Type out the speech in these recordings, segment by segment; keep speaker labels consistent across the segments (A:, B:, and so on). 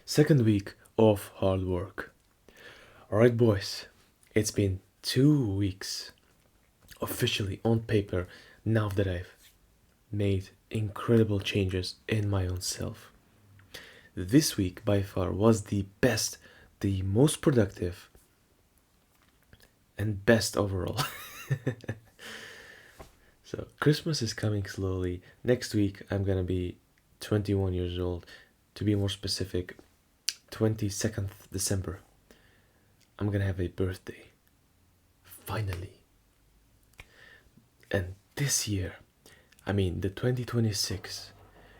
A: Second week of hard work. Alright, boys, it's been 2 weeks officially on paper now that I've made incredible changes in my own self. This week by far was the best, the most productive, and best overall. So, Christmas is coming slowly. Next week, I'm gonna be 21 years old. To be more specific, 22nd December. I'm gonna have a birthday. Finally. And this year, the 2026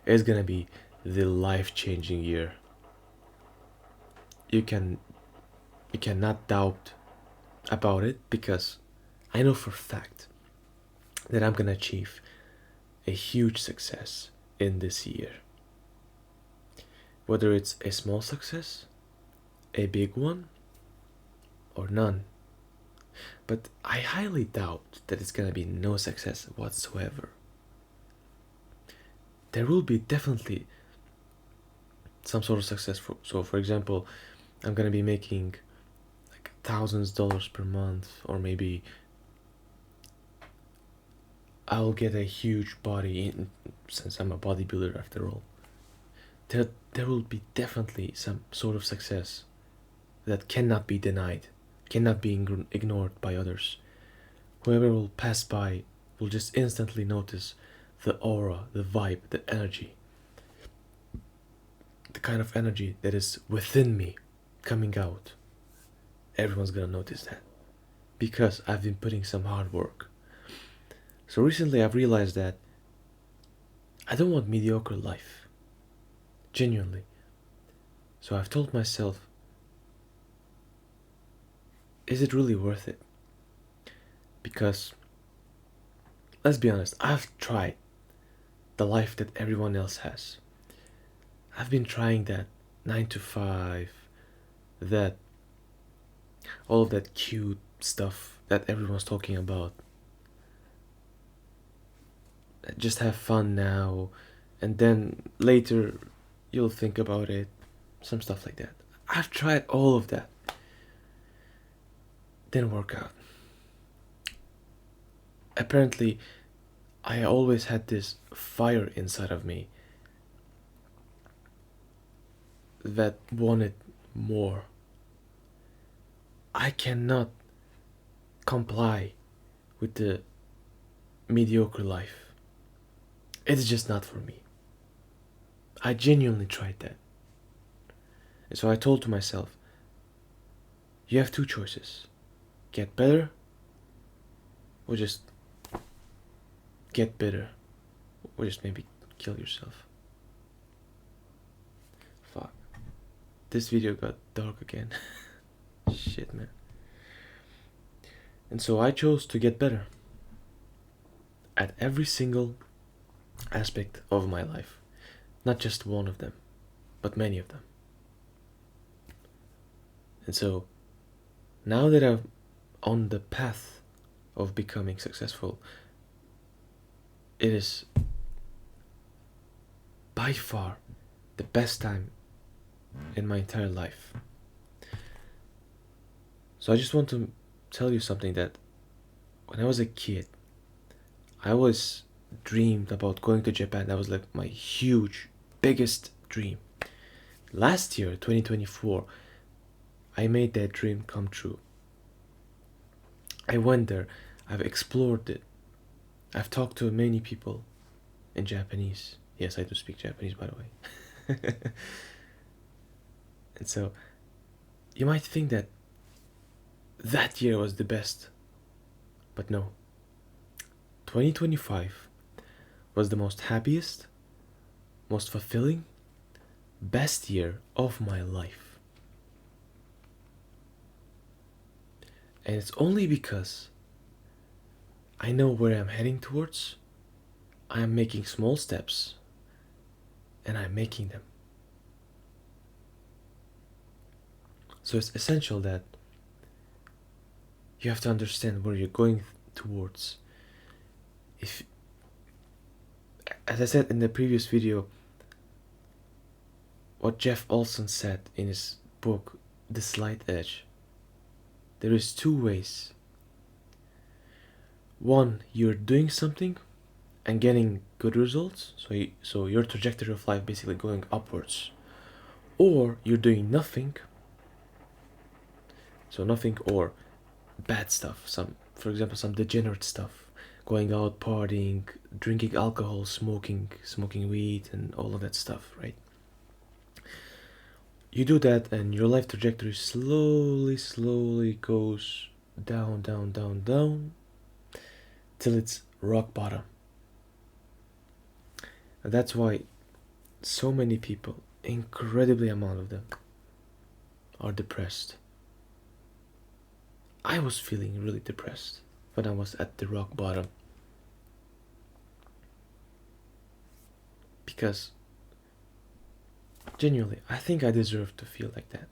A: is gonna be the life-changing year. You cannot doubt about it because I know for a fact that I'm gonna achieve a huge success in this year. Whether it's a small success, a big one, or none. But I highly doubt that it's gonna be no success whatsoever. There will be definitely some sort of success. For example, I'm gonna be making like $1,000 per month, or maybe I'll get a huge body since I'm a bodybuilder after all. There will be definitely some sort of success that cannot be denied, cannot be ignored by others. Whoever will pass by will just instantly notice the aura, the vibe, the energy, the kind of energy that is within me coming out. Everyone's gonna notice that because I've been putting some hard work. So recently I've realized that I don't want mediocre life. Genuinely. So I've told myself, is it really worth it? Because, let's be honest, I've tried the life that everyone else has. I've been trying that 9 to 5, that all of that cute stuff that everyone's talking about. Just have fun now, and then later you'll think about it. Some stuff like that. I've tried all of that. Didn't work out. Apparently, I always had this fire inside of me that wanted more. I cannot comply with the mediocre life. It's just not for me. I genuinely tried that. And so I told to myself, you have two choices. Get better, or just get bitter, or just maybe kill yourself. Fuck. This video got dark again. Shit, man. And so I chose to get better at every single aspect of my life. Not just one of them, but many of them. And so, now that I'm on the path of becoming successful, it is by far the best time in my entire life. So I just want to tell you something, that when I was a kid, I always dreamed about going to Japan. That was like my huge, biggest dream. Last year, 2024, I made that dream come true. I went there, I've explored it. I've talked to many people in Japanese. Yes, I do speak Japanese, by the way. And so, you might think that that year was the best. But no. 2025 was the most happiest, most fulfilling, best year of my life. And it's only because I know where I'm heading towards. I am making small steps, and I'm making them. So it's essential that you have to understand where you're going towards. If, as I said in the previous video, what Jeff Olson said in his book, The Slight Edge. There is two ways. One, you're doing something and getting good results, so your trajectory of life basically going upwards. Or you're doing nothing, so nothing or bad stuff, for example, some degenerate stuff, going out partying, drinking alcohol, smoking weed, and all of that stuff, right? You do that and your life trajectory slowly goes down till it's rock bottom. And that's why so many people, incredibly amount of them, are depressed. I was feeling really depressed when I was at the rock bottom. Because genuinely, I think I deserve to feel like that.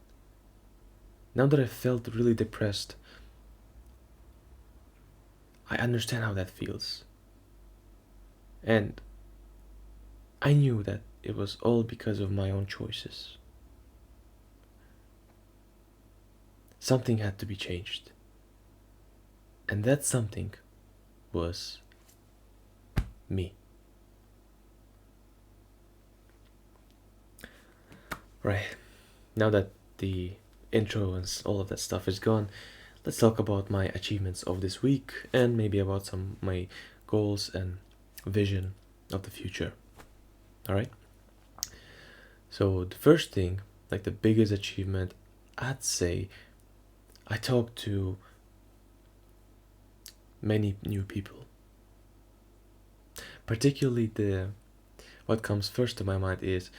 A: Now that I felt really depressed, I understand how that feels. And I knew that it was all because of my own choices. Something had to be changed. And that something was me. Right, now that the intro and all of that stuff is gone, let's talk about my achievements of this week and maybe about some of my goals and vision of the future. Alright? So the first thing, like the biggest achievement, I'd say I talked to many new people. Particularly what comes first to my mind is,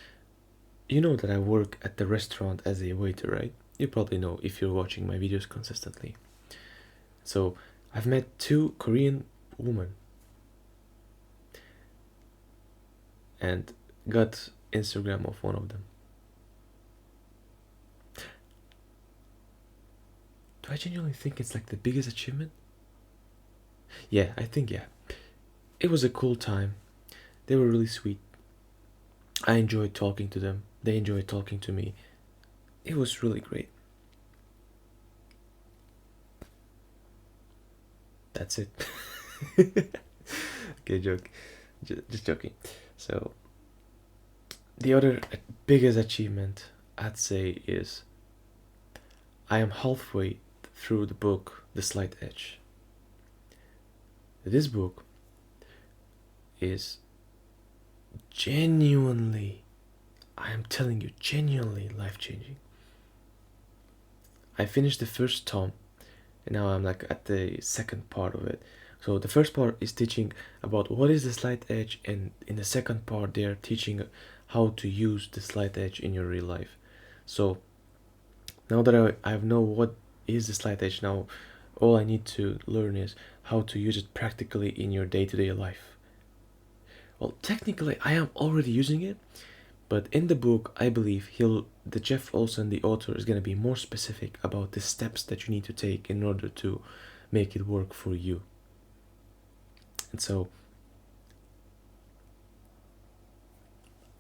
A: you know that I work at the restaurant as a waiter, right? You probably know if you're watching my videos consistently. So I've met 2 Korean women and got Instagram of one of them. Do I genuinely think it's like the biggest achievement? Yeah, I think yeah. It was a cool time. They were really sweet. I enjoyed talking to them. They enjoyed talking to me. It was really great. That's it. Okay, joke. Just joking. So, the other biggest achievement I'd say is I am halfway through the book, The Slight Edge. This book is genuinely, I am telling you, genuinely life-changing. I finished the first tome and now I'm like at the second part of it. So the first part is teaching about what is the slight edge, and in the second part they are teaching how to use the slight edge in your real life. So now that I know what is the slight edge, now all I need to learn is how to use it practically in your day-to-day life. Well, technically I am already using it, but in the book I believe the Jeff Olson, the author, is going to be more specific about the steps that you need to take in order to make it work for you. And so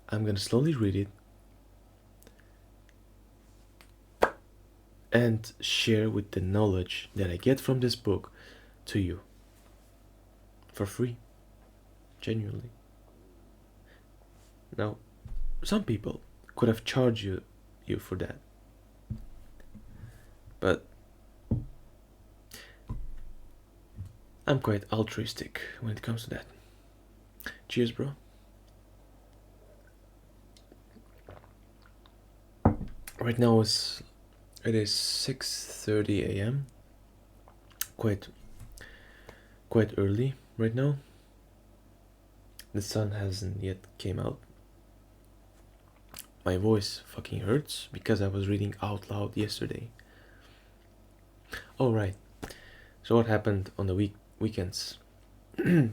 A: I'm going to slowly read it and share with the knowledge that I get from this book to you for free, genuinely. Now, some people could have charged you for that, but I'm quite altruistic when it comes to that. Cheers, bro. Right now it is 6:30 a.m. Quite early right now. The sun hasn't yet came out. My voice fucking hurts because I was reading out loud yesterday. Oh right. So what happened on the weekends? I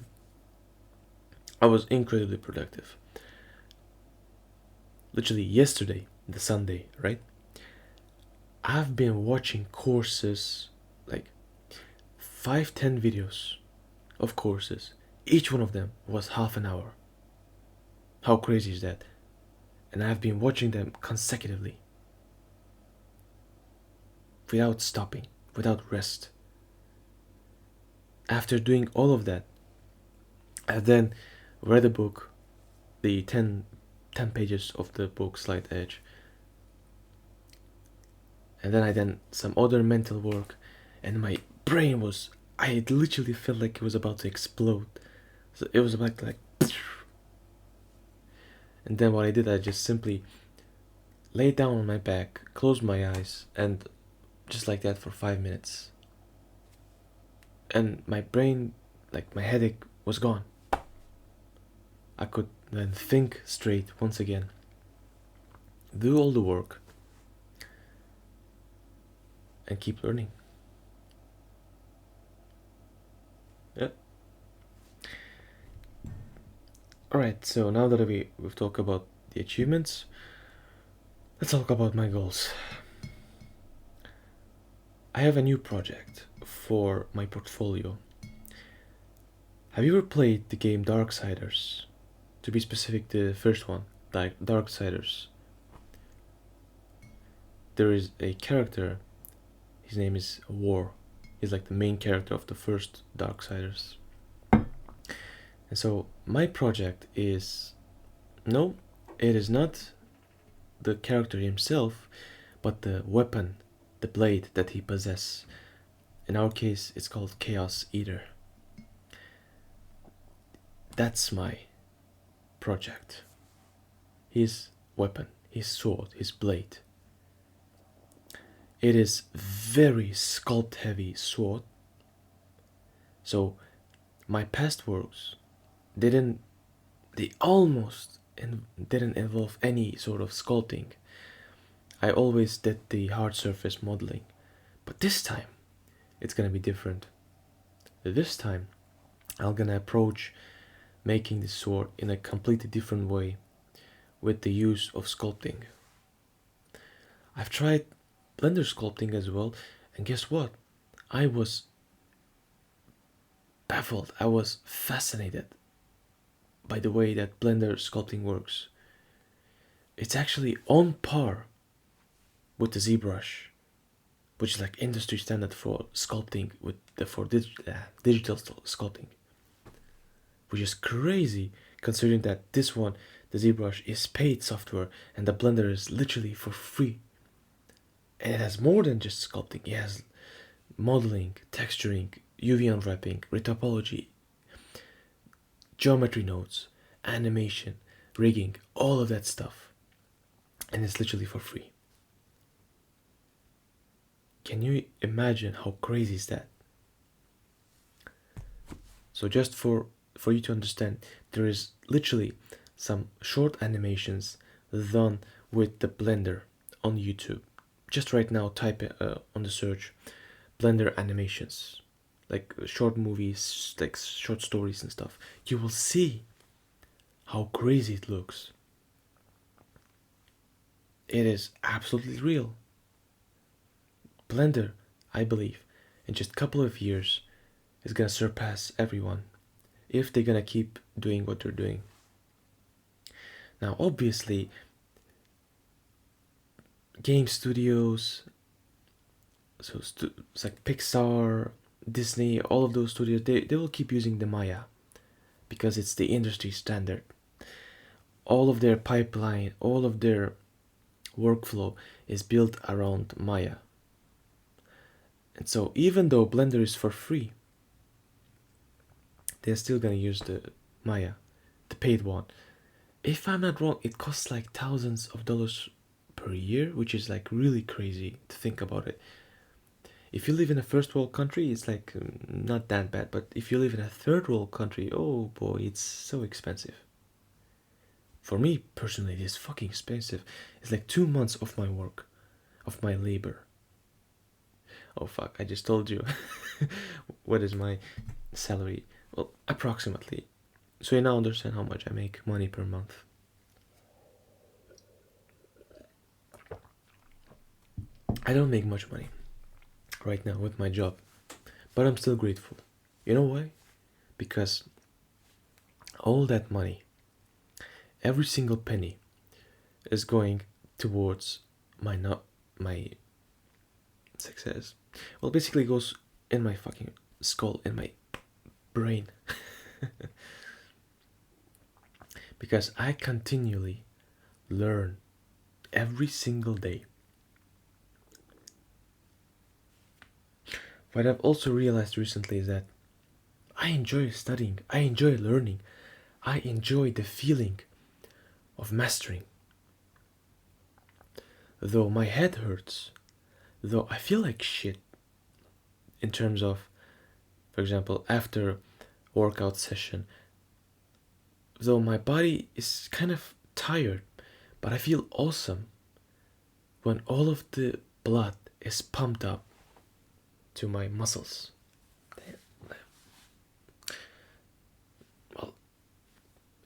A: was incredibly productive. Literally yesterday, the Sunday, right? I've been watching courses, like 5-10 videos of courses. Each one of them was half an hour. How crazy is that? and I've been watching them consecutively, without stopping, without rest. After doing all of that, I then read a book, the 10 pages of the book Slight Edge, and then I did some other mental work, and my brain was, I literally felt like it was about to explode. So it was like and then what I did, I just simply lay down on my back, closed my eyes, and just like that for 5 minutes. And my brain, like my headache, was gone. I could then think straight once again, do all the work, and keep learning. Yeah. Alright, so now that we've talked about the achievements, let's talk about my goals. I have a new project for my portfolio. Have you ever played the game Darksiders? To be specific, the first one, like Darksiders. There is a character, his name is War. He's like the main character of the first Darksiders. And so my project is, no, it is not the character himself, but the weapon, the blade that he possesses. In our case, it's called Chaos Eater. That's my project. His weapon, his sword, his blade. It is very sculpt heavy sword. So my past works they almost didn't involve any sort of sculpting. I always did the hard surface modeling. But this time, it's gonna be different. This time, I'm gonna approach making the sword in a completely different way with the use of sculpting. I've tried Blender sculpting as well, and guess what? I was baffled, I was fascinated by the way that Blender sculpting works. It's actually on par with the ZBrush, which is like industry standard for sculpting for digital sculpting, which is crazy considering that this one, the ZBrush, is paid software and the Blender is literally for free. And it has more than just sculpting. It has modeling, texturing, UV unwrapping, retopology, geometry nodes, animation, rigging, all of that stuff. And it's literally for free. Can you imagine how crazy is that? So just for you to understand, there is literally some short animations done with the Blender on YouTube. Just right now type on the search Blender animations, like short movies, like short stories and stuff. You will see how crazy it looks. It is absolutely real. Blender, I believe, in just a couple of years is gonna surpass everyone if they're gonna keep doing what they're doing. Now obviously game studios, so it's like Pixar, Disney, all of those studios, they will keep using the Maya because it's the industry standard. All of their pipeline, all of their workflow is built around Maya. And so even though Blender is for free, they're still gonna use the Maya, the paid one. If I'm not wrong, it costs like thousands of dollars per year, which is like really crazy to think about it. If you live in a first world country, it's like not that bad, but if you live in a third world country, oh boy, it's so expensive. For me personally, it is fucking expensive. It's like 2 months of my work, of my labor. Oh fuck, I just told you. What is my salary? Well, approximately. So you now understand how much I make money per month. I don't make much money right now with my job, but I'm still grateful. You know why? Because all that money, every single penny, is going towards my not my success. Well, basically it goes in my fucking skull, in my brain. Because I continually learn every single day. What I've also realized recently is that I enjoy studying, I enjoy learning, I enjoy the feeling of mastering. Though my head hurts, though I feel like shit in terms of, for example, after workout session, though my body is kind of tired, but I feel awesome when all of the blood is pumped up to my muscles. Well,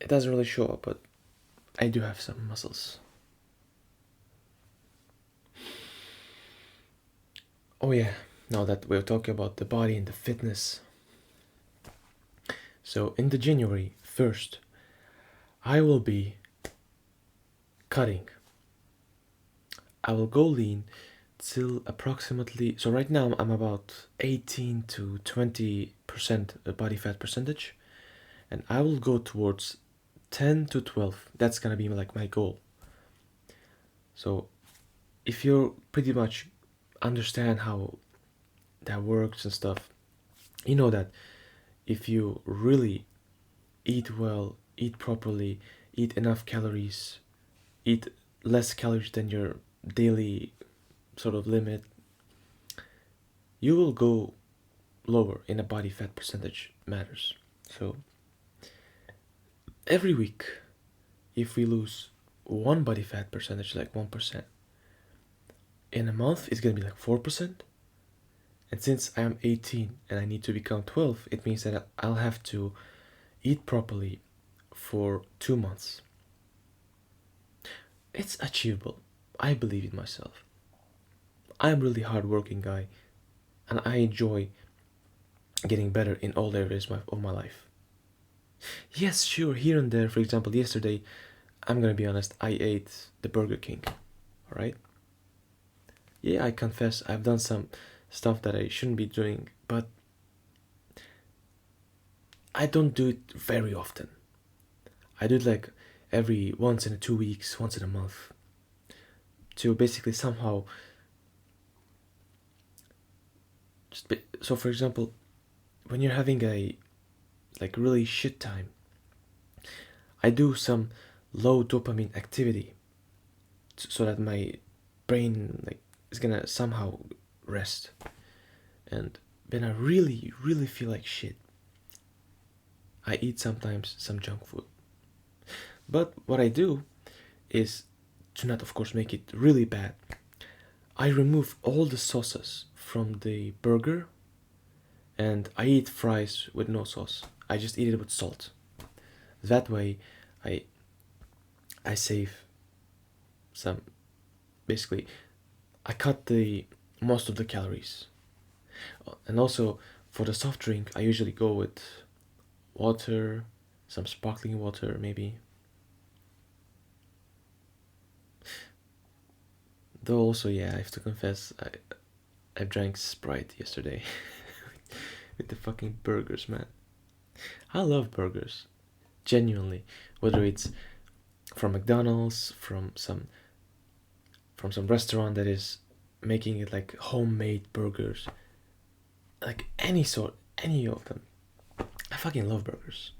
A: it doesn't really show up, but I do have some muscles. Oh yeah, now that we're talking about the body and the fitness. So in the January 1st, I will be cutting. I will go lean till approximately, so right now I'm about 18 to 20% body fat percentage, and I will go towards 10 to 12. That's gonna be like my goal. So if you pretty much understand how that works and stuff, you know that if you really eat well, eat properly, eat enough calories, eat less calories than your daily sort of limit, you will go lower in a body fat percentage matters. So every week, if we lose one body fat percentage, like 1%, in a month it's gonna be like 4%. And since I am 18 and I need to become 12, it means that I'll have to eat properly for 2 months. It's achievable. I believe in myself. I'm a really hardworking guy, and I enjoy getting better in all areas of my life. Yes, sure, here and there. For example, yesterday, I'm gonna be honest, I ate the Burger King. Alright? Yeah, I confess, I've done some stuff that I shouldn't be doing, but I don't do it very often. I do it like every once in 2 weeks, once in a month, to basically somehow so for example, when you're having a like really shit time, I do some low dopamine activity so that my brain like is gonna somehow rest. And when I really really feel like shit, I eat sometimes some junk food. But what I do is, to not of course make it really bad, I remove all the sauces from the burger and I eat fries with no sauce. I just eat it with salt. That way I save some, basically I cut the most of the calories. And also for the soft drink I usually go with water, some sparkling water maybe. Though also, yeah, I have to confess, I drank Sprite yesterday with the fucking burgers, man. I love burgers, genuinely. Whether it's from McDonald's, from some restaurant that is making it like homemade burgers, like any of them. I fucking love burgers,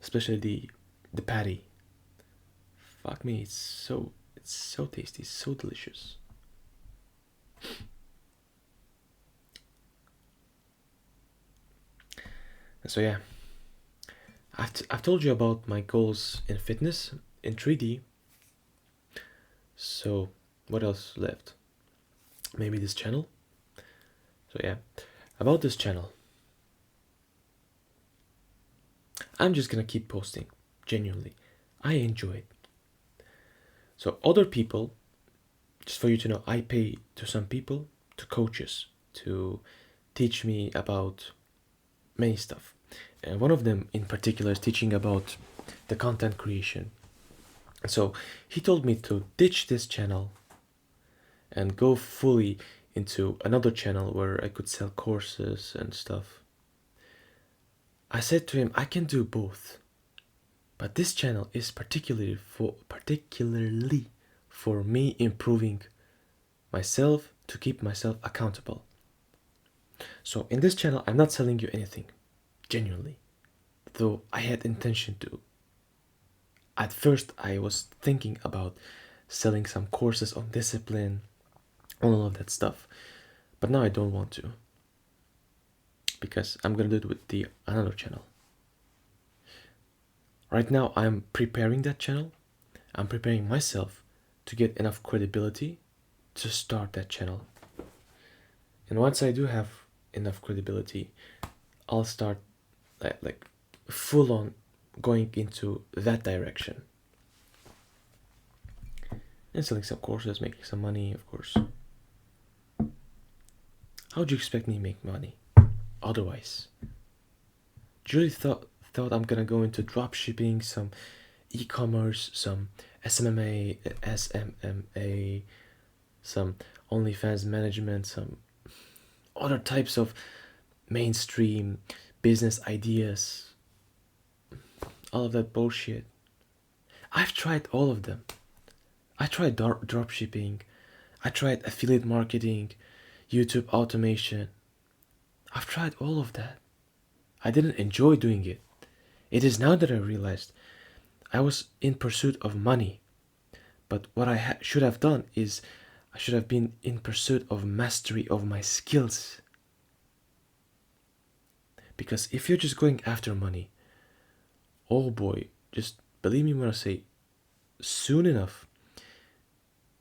A: especially the patty. Fuck me, it's so tasty, so delicious. And so yeah, I've told you about my goals in fitness in 3D. So what else left? Maybe this channel. So yeah, about this channel, I'm just gonna keep posting. Genuinely, I enjoy it. So other people, just for you to know, I pay to some people, to coaches, to teach me about many stuff. And one of them in particular is teaching about the content creation. So he told me to ditch this channel and go fully into another channel where I could sell courses and stuff. I said to him, I can do both, but this channel is particularly for me improving myself to keep myself accountable. So in this channel, I'm not selling you anything, genuinely, though I had intention to. At first, I was thinking about selling some courses on discipline, all of that stuff, but now I don't want to, because I'm gonna do it with the another channel. Right now, I'm preparing that channel. I'm preparing myself to get enough credibility to start that channel. And once I do have enough credibility, I'll start like full on going into that direction and selling some courses, making some money, of course. How would you expect me to make money otherwise? Julie thought I'm gonna go into dropshipping, some e-commerce, some SMMA, some OnlyFans management, some other types of mainstream business ideas, all of that bullshit. I've tried all of them. I tried dropshipping, I tried affiliate marketing, YouTube automation. I've tried all of that. I didn't enjoy doing it. It is now that I realized I was in pursuit of money. But what I should have done is I should have been in pursuit of mastery of my skills. Because if you're just going after money, oh boy, just believe me when I say, soon enough,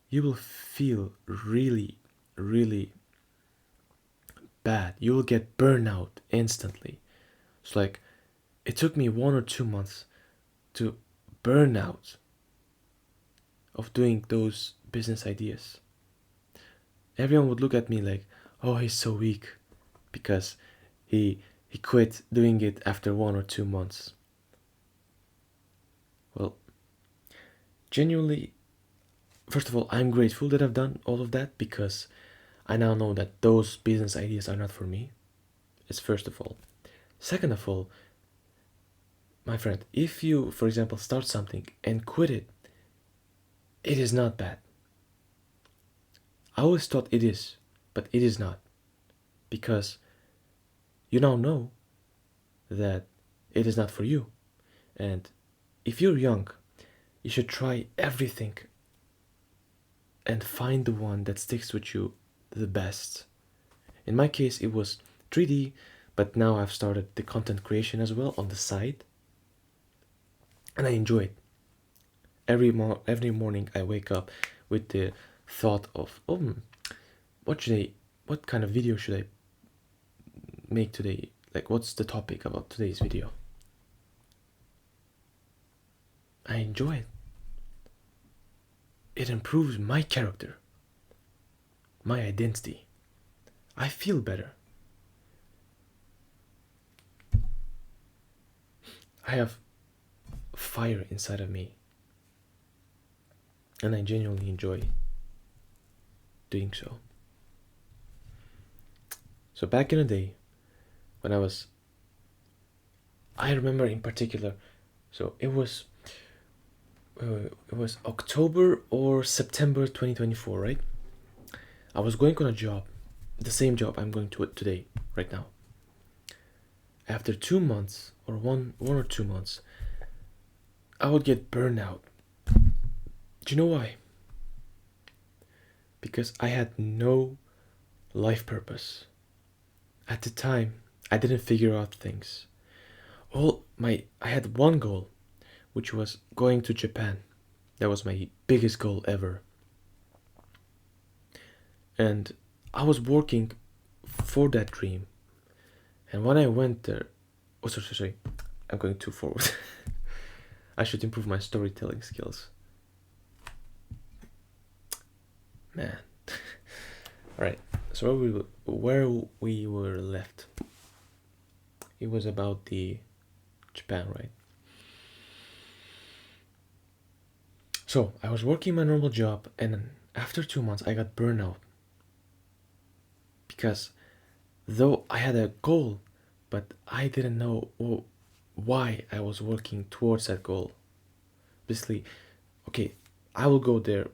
A: you will feel really, really bad. You will get burnout instantly. It's like, it took me 1 or 2 months to burn out of doing those business ideas. Everyone would look at me like, oh, he's so weak because he quit doing it after 1 or 2 months. Well, genuinely, first of all, I'm grateful that I've done all of that, because I now know that those business ideas are not for me. It's first of all. Second of all, my friend, if you, for example, start something and quit it, it is not bad. I always thought it is, but it is not. Because you now know that it is not for you. And if you're young, you should try everything and find the one that sticks with you the best. In my case, it was 3D, but now I've started the content creation as well on the side, and I enjoy it. Every morning I wake up with the thought of, what kind of video should I make today? Like, what's the topic about today's video? I enjoy it. It improves my character, my identity. I feel better. I have fire inside of me, and I genuinely enjoy doing so. So back in the day, when I remember in particular, so it was October or September 2024, right? I was going on a job, the same job I'm going to it today, right now. After 2 months, or one or 2 months, I would get burnout. Do you know why? Because I had no life purpose. At the time, I didn't figure out things. I had one goal, which was going to Japan. That was my biggest goal ever. And I was working for that dream. And when I went there, sorry, I'm going too forward. I should improve my storytelling skills. Man. Alright, so where we were left. It was about the Japan, right? So I was working my normal job, and then after 2 months I got burnout because though I had a goal, but I didn't know why I was working towards that goal. Basically, okay, I will go there.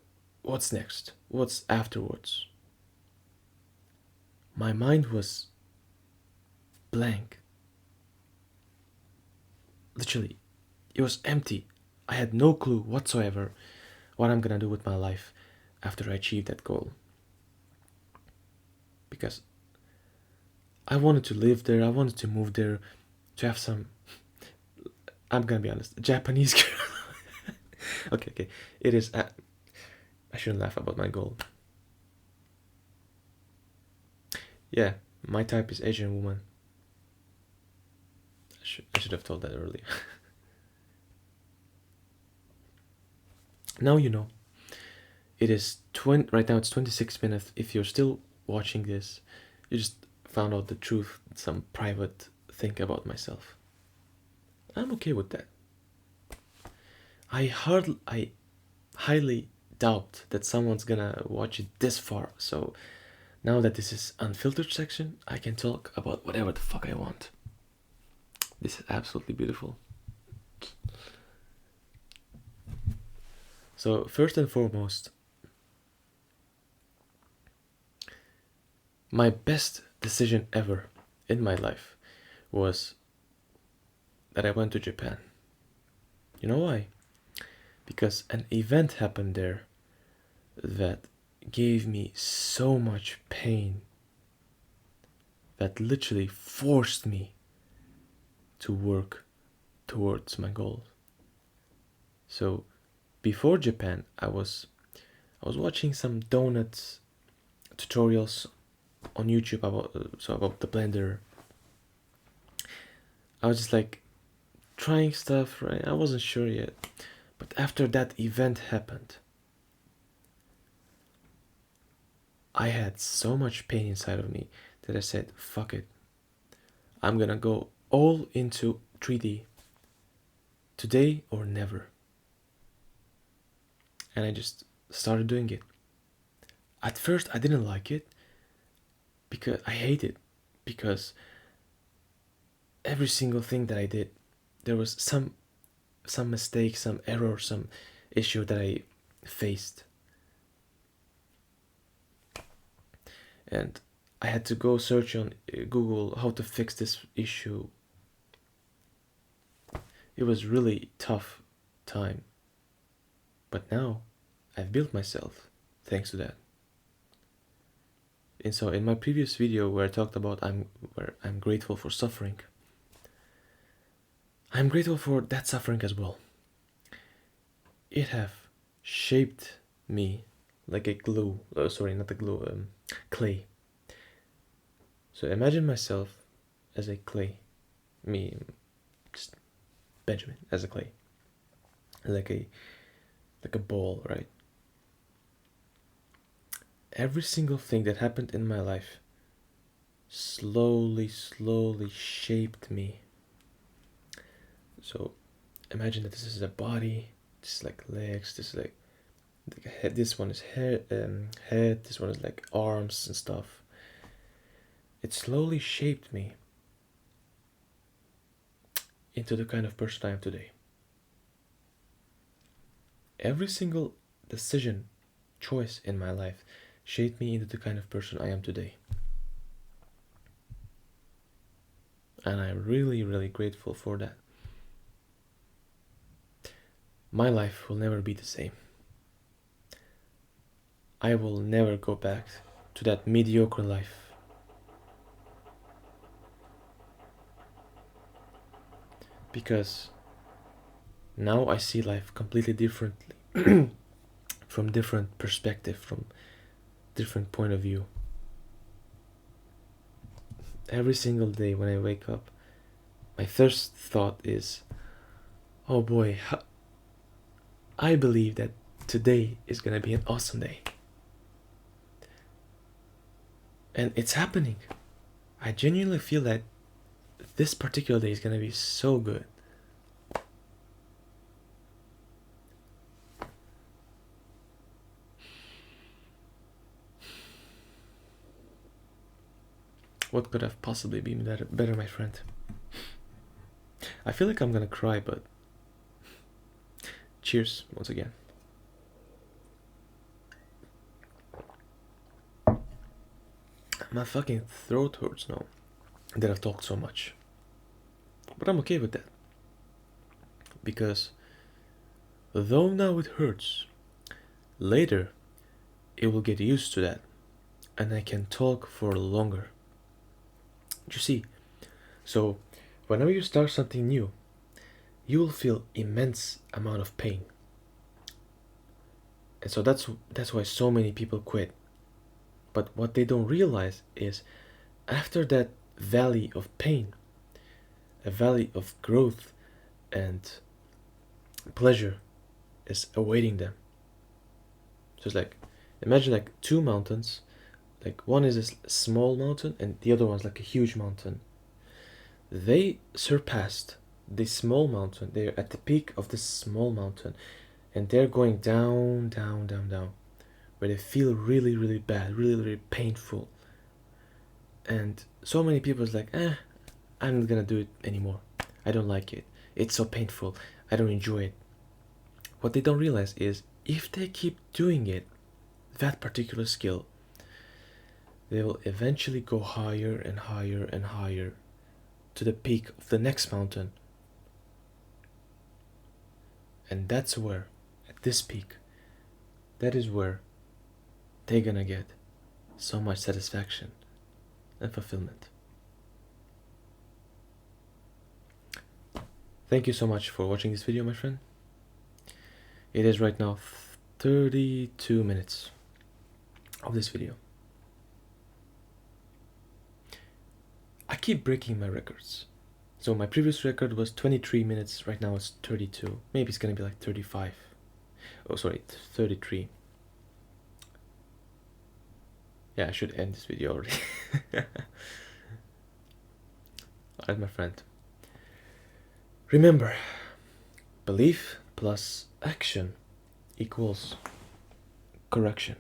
A: What's next? What's afterwards? My mind was blank. Literally, it was empty. I had no clue whatsoever what I'm gonna do with my life after I achieve that goal. Because I wanted to live there, I wanted to move there, to have some, I'm gonna be honest, Japanese girl. Okay, it is, I shouldn't laugh about my goal. Yeah, my type is Asian woman. I should have told that earlier. Now you know. It is right now it's 26 minutes. If you're still watching this, you just found out the truth, some private thing about myself. I'm okay with that. I highly doubt that someone's gonna watch it this far. So now that this is unfiltered section, I can talk about whatever the fuck I want. This is absolutely beautiful. So first and foremost, my best decision ever in my life was that I went to Japan. You know why? Because an event happened there that gave me so much pain, that literally forced me to work towards my goals. So before Japan, I was watching some donuts tutorials on YouTube about the blender. I was just like trying stuff, right? I wasn't sure yet. But after that event happened, I had so much pain inside of me that I said, fuck it. I'm gonna go all into 3D. Today or never. And I just started doing it. At first I didn't like it because I hate it, because every single thing that I did, there was some mistake, some error, some issue that I faced. And I had to go search on Google how to fix this issue. It was really tough time. But now I've built myself thanks to that. And so in my previous video where I talked about where I'm grateful for suffering, I'm grateful for that suffering as well. It have shaped me like a glue, sorry, not a glue, clay. So imagine myself as a clay, me, just Benjamin as a clay, like a ball, right? Every single thing that happened in my life slowly shaped me. So imagine that this is a body, this is like legs, this is like head, this one is head, this one is like arms and stuff. It slowly shaped me into the kind of person I am today. Every single decision, choice in my life shaped me into the kind of person I am today. And I'm really grateful for that. My life will never be the same. I will never go back to that mediocre life. Because now I see life completely differently, from different perspective, from different point of view. Every single day when I wake up, my first thought is, oh boy, I believe that today is gonna be an awesome day. And it's happening. I genuinely feel that this particular day is gonna be so good. What could have possibly been better, my friend? I feel like I'm gonna cry, but cheers once again. My fucking throat hurts now that I've talked so much. But I'm okay with that. Because though now it hurts, later it will get used to that and I can talk for longer. You see, so whenever you start something new, you will feel immense amount of pain. And so that's why so many people quit. But what they don't realize is after that valley of pain, a valley of growth and pleasure is awaiting them. So it's like, imagine like two mountains, like one is a small mountain and the other one's like a huge mountain. They surpassed the small mountain. They're at the peak of the small mountain and they're going down, down, down, down, where they feel really, really bad, really, really painful. And so many people is like, I'm not gonna do it anymore. I don't like it. It's so painful. I don't enjoy it. What they don't realize is if they keep doing it, that particular skill, they will eventually go higher and higher and higher to the peak of the next mountain. And that's where, at this peak, that is where they're gonna get so much satisfaction and fulfillment. Thank you so much for watching this video, my friend. It is right now 32 minutes of this video. I keep breaking my records. So my previous record was 23 minutes, right now it's 32. Maybe it's gonna be like 35. Oh, sorry, 33. Yeah, I should end this video already. Alright, my friend. Remember, belief plus action equals correction.